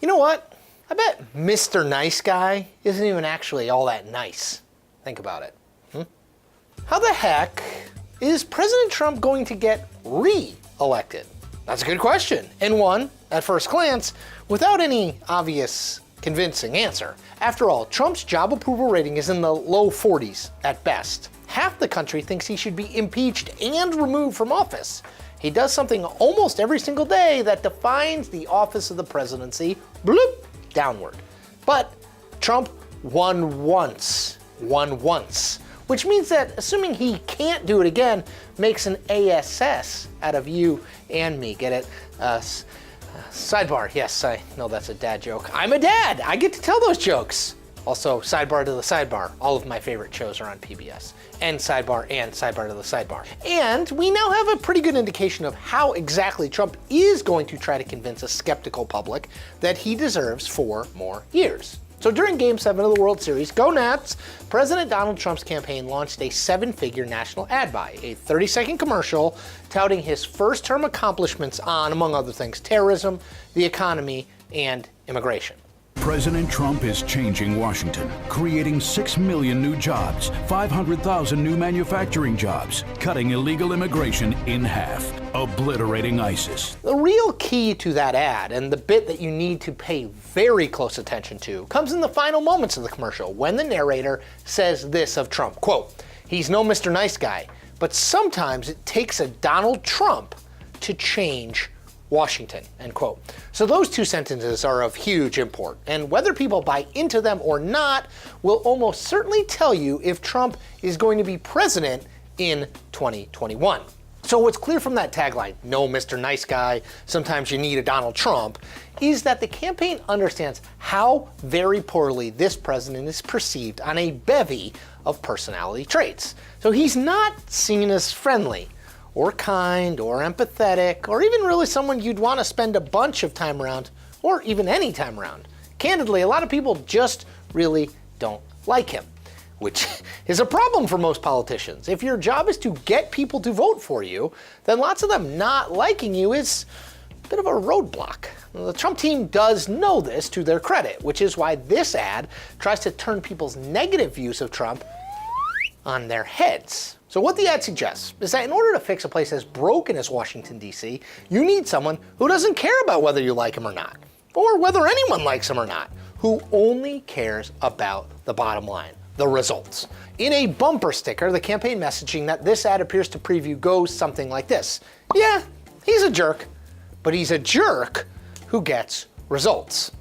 You know what? I bet Mr. Nice Guy isn't even actually all that nice. Think about it. How the heck is President Trump going to get re-elected? That's a good question, and one, at first glance, without any obvious convincing answer. After all, Trump's job approval rating is in the low 40s at best. Half the country thinks he should be impeached and removed from office. He does something almost every single day that defines the office of the presidency, bloop, downward. But Trump won once, which means that assuming he can't do it again makes an ASS out of you and me. Get it? Sidebar. Yes, I know that's a dad joke. I'm a dad. I get to tell those jokes. Also, sidebar to the sidebar. All of my favorite shows are on PBS. And sidebar to the sidebar. And we now have a pretty good indication of how exactly Trump is going to try to convince a skeptical public that he deserves 4 more years. So during Game 7 of the World Series, Go Nats, President Donald Trump's campaign launched a 7-figure national ad buy, a 30-second commercial touting his first-term accomplishments on, among other things, terrorism, the economy, and immigration. President Trump is changing Washington, creating 6 million new jobs, 500,000 new manufacturing jobs, cutting illegal immigration in half, obliterating ISIS. The real key to that ad, and the bit that you need to pay very close attention to, comes in the final moments of the commercial when the narrator says this of Trump, quote, "He's no Mr. Nice Guy, but sometimes it takes a Donald Trump to change Washington," end quote. So those 2 sentences are of huge import, and whether people buy into them or not will almost certainly tell you if Trump is going to be president in 2021. So what's clear from that tagline, no Mr. Nice Guy, sometimes you need a Donald Trump, is that the campaign understands how very poorly this president is perceived on a bevy of personality traits. So he's not seen as friendly, or kind, or empathetic, or even really someone you'd want to spend a bunch of time around, or even any time around. Candidly, a lot of people just really don't like him, which is a problem for most politicians. If your job is to get people to vote for you, then lots of them not liking you is a bit of a roadblock. The Trump team does know this to their credit, which is why this ad tries to turn people's negative views of Trump on their heads. So what the ad suggests is that in order to fix a place as broken as Washington, D.C., you need someone who doesn't care about whether you like him or not, or whether anyone likes him or not, who only cares about the bottom line, the results. In a bumper sticker, the campaign messaging that this ad appears to preview goes something like this. Yeah, he's a jerk, but he's a jerk who gets results.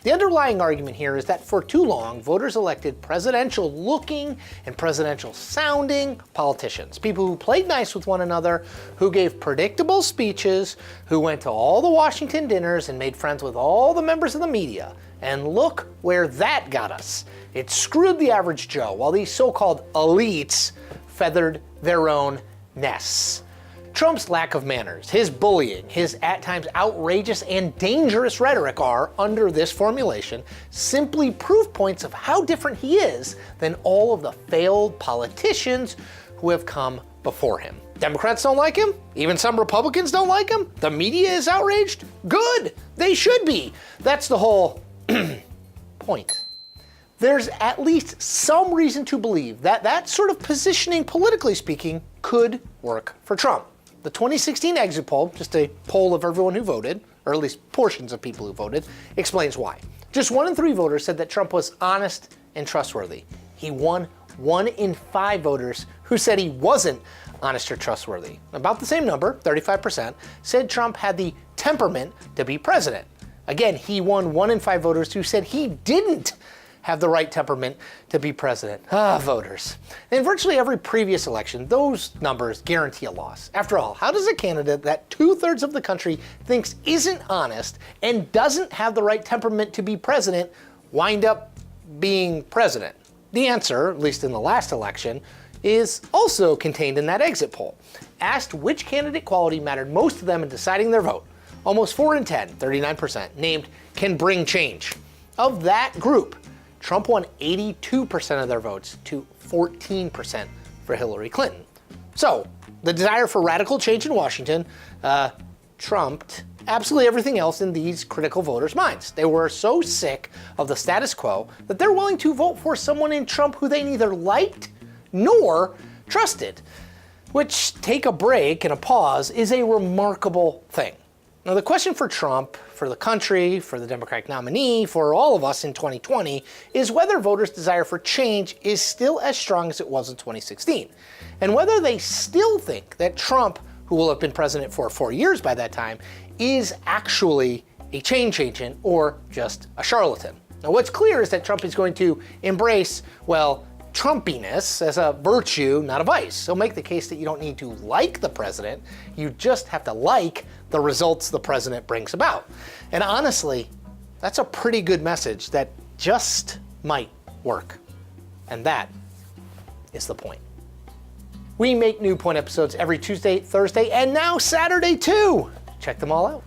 The underlying argument here is that for too long, voters elected presidential-looking and presidential-sounding politicians, people who played nice with one another, who gave predictable speeches, who went to all the Washington dinners and made friends with all the members of the media. And look where that got us. It screwed the average Joe, while these so-called elites feathered their own nests. Trump's lack of manners, his bullying, his at times outrageous and dangerous rhetoric are, under this formulation, simply proof points of how different he is than all of the failed politicians who have come before him. Democrats don't like him. Even some Republicans don't like him. The media is outraged. Good. They should be. That's the whole point. There's at least some reason to believe that that sort of positioning, politically speaking, could work for Trump. The 2016 exit poll, just a poll of everyone who voted, or at least portions of people who voted, explains why. Just 1 in 3 voters said that Trump was honest and trustworthy. He won 1 in 5 voters who said he wasn't honest or trustworthy. About the same number, 35%, said Trump had the temperament to be president. Again, he won 1 in 5 voters who said he didn't have the right temperament to be president. Voters. In virtually every previous election, those numbers guarantee a loss. After all, how does a candidate that 2/3 of the country thinks isn't honest and doesn't have the right temperament to be president wind up being president? The answer, at least in the last election, is also contained in that exit poll. Asked which candidate quality mattered most to them in deciding their vote, almost 4 in 10, 39%, named can bring change. Of that group, Trump won 82% of their votes to 14% for Hillary Clinton. So, the desire for radical change in Washington trumped absolutely everything else in these critical voters' minds. They were so sick of the status quo that they're willing to vote for someone in Trump who they neither liked nor trusted. Which, take a break and a pause, is a remarkable thing. Now, the question for Trump, for the country, for the Democratic nominee, for all of us in 2020, is whether voters' desire for change is still as strong as it was in 2016, and whether they still think that Trump, who will have been president for 4 years by that time, is actually a change agent or just a charlatan. Now, what's clear is that Trump is going to embrace, well, Trumpiness as a virtue, not a vice. He'll make the case that you don't need to like the president, you just have to like the results the president brings about. And honestly, that's a pretty good message that just might work. And that is the point. We make new Point episodes every Tuesday, Thursday, and now Saturday too. Check them all out.